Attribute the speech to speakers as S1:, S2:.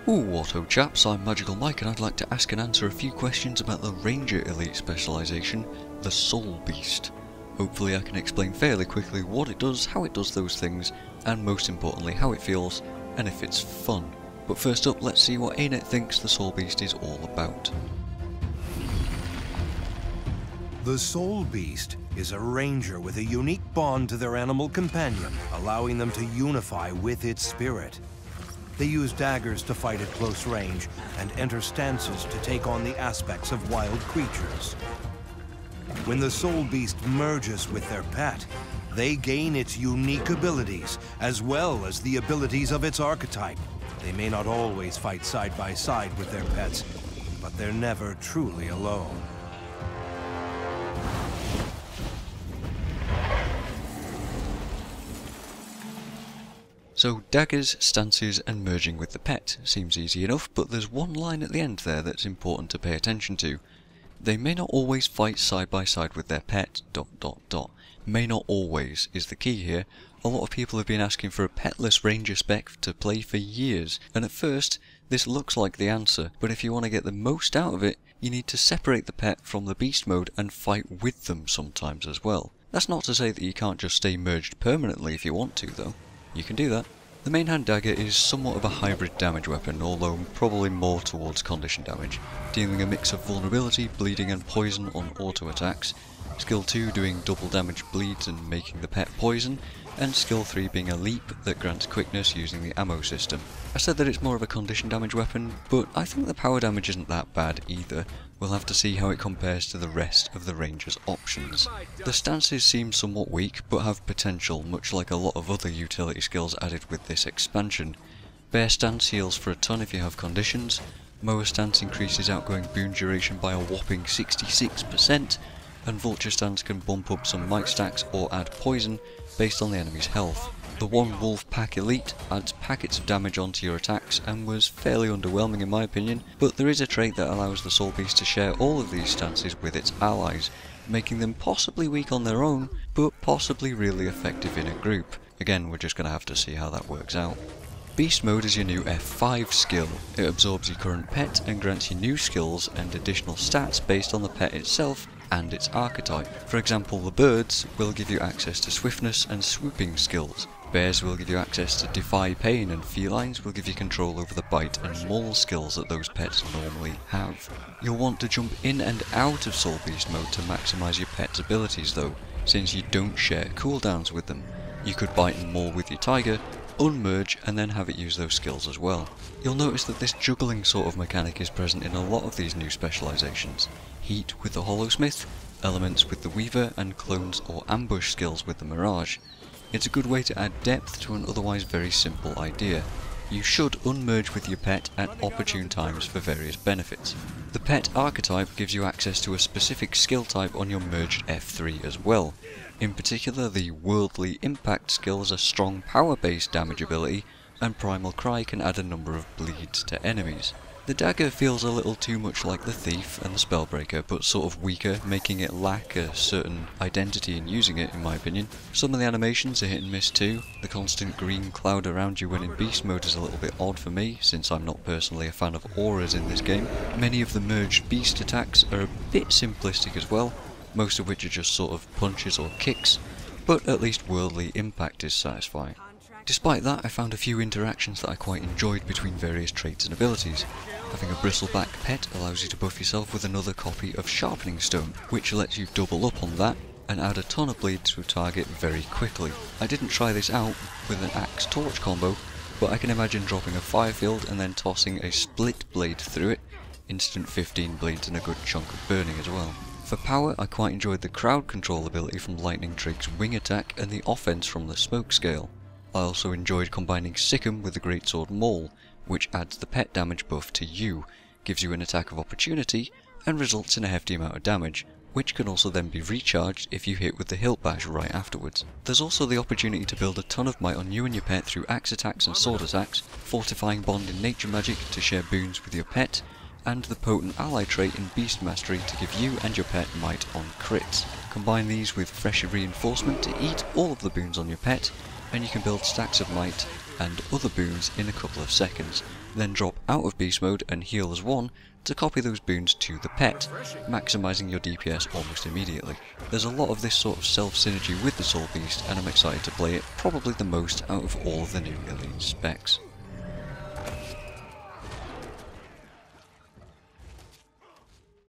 S1: Ooh, Auto chaps, I'm Magical Mike and I'd like to ask and answer a few questions about the Ranger Elite specialization, the Soulbeast. Hopefully I can explain fairly quickly what it does, how it does those things, and most importantly how it feels, and if it's fun. But first up, let's see what ANET thinks the Soulbeast is all about.
S2: The Soulbeast is a ranger with a unique bond to their animal companion, allowing them to unify with its spirit. They use daggers to fight at close range and enter stances to take on the aspects of wild creatures. When the Soulbeast merges with their pet, they gain its unique abilities, as well as the abilities of its archetype. They may not always fight side by side with their pets, but they're never truly alone.
S1: So daggers, stances and merging with the pet seems easy enough, but there's one line at the end there that's important to pay attention to. They may not always fight side by side with their pet, ... May not always is the key here. A lot of people have been asking for a petless ranger spec to play for years, and at first this looks like the answer, but if you want to get the most out of it, you need to separate the pet from the beast mode and fight with them sometimes as well. That's not to say that you can't just stay merged permanently if you want to though. You can do that. The main hand dagger is somewhat of a hybrid damage weapon, although probably more towards condition damage, dealing a mix of vulnerability, bleeding and poison on auto attacks, skill 2 doing double damage bleeds and making the pet poison, and skill 3 being a leap that grants quickness using the ammo system. I said that it's more of a condition damage weapon, but I think the power damage isn't that bad either. We'll have to see how it compares to the rest of the ranger's options. The stances seem somewhat weak, but have potential, much like a lot of other utility skills added with this expansion. Bear stance heals for a ton if you have conditions, mower stance increases outgoing boon duration by a whopping 66%, and vulture stance can bump up some might stacks or add poison based on the enemy's health. The one wolf pack elite adds packets of damage onto your attacks and was fairly underwhelming in my opinion, but there is a trait that allows the Soulbeast to share all of these stances with its allies, making them possibly weak on their own, but possibly really effective in a group. Again, we're just going to have to see how that works out. Beast Mode is your new F5 skill. It absorbs your current pet and grants you new skills and additional stats based on the pet itself and its archetype. For example, the birds will give you access to swiftness and swooping skills. Bears will give you access to defy pain, and felines will give you control over the bite and maul skills that those pets normally have. You'll want to jump in and out of Soulbeast mode to maximise your pet's abilities though, since you don't share cooldowns with them. You could bite and maul with your tiger, unmerge and then have it use those skills as well. You'll notice that this juggling sort of mechanic is present in a lot of these new specializations. Heat with the Hollowsmith, elements with the Weaver, and clones or ambush skills with the Mirage. It's a good way to add depth to an otherwise very simple idea. You should unmerge with your pet at opportune times for various benefits. The pet archetype gives you access to a specific skill type on your merged F3 as well. In particular, the Worldly Impact skill is a strong power-based damage ability, and Primal Cry can add a number of bleeds to enemies. The dagger feels a little too much like the Thief and the Spellbreaker, but sort of weaker, making it lack a certain identity in using it in my opinion. Some of the animations are hit and miss too. The constant green cloud around you when in beast mode is a little bit odd for me, since I'm not personally a fan of auras in this game. Many of the merged beast attacks are a bit simplistic as well, most of which are just sort of punches or kicks, but at least Worldly Impact is satisfying. Despite that, I found a few interactions that I quite enjoyed between various traits and abilities. Having a bristleback pet allows you to buff yourself with another copy of Sharpening Stone, which lets you double up on that and add a ton of bleed to a target very quickly. I didn't try this out with an axe torch combo, but I can imagine dropping a Firefield and then tossing a split blade through it, instant 15 bleeds and a good chunk of burning as well. For power, I quite enjoyed the crowd control ability from Lightning Trig's wing attack and the offense from the smoke scale. I also enjoyed combining Sick'em with the Greatsword Maul, which adds the pet damage buff to you, gives you an attack of opportunity, and results in a hefty amount of damage, which can also then be recharged if you hit with the Hilt Bash right afterwards. There's also the opportunity to build a ton of might on you and your pet through axe attacks and sword attacks, Fortifying Bond in Nature Magic to share boons with your pet, and the Potent Ally trait in Beast Mastery to give you and your pet might on crits. Combine these with Fresher Reinforcement to eat all of the boons on your pet, and you can build stacks of might and other boons in a couple of seconds, then drop out of beast mode and heal as one to copy those boons to the pet, maximising your DPS almost immediately. There's a lot of this sort of self-synergy with the Soulbeast, and I'm excited to play it probably the most out of all of the new elite specs.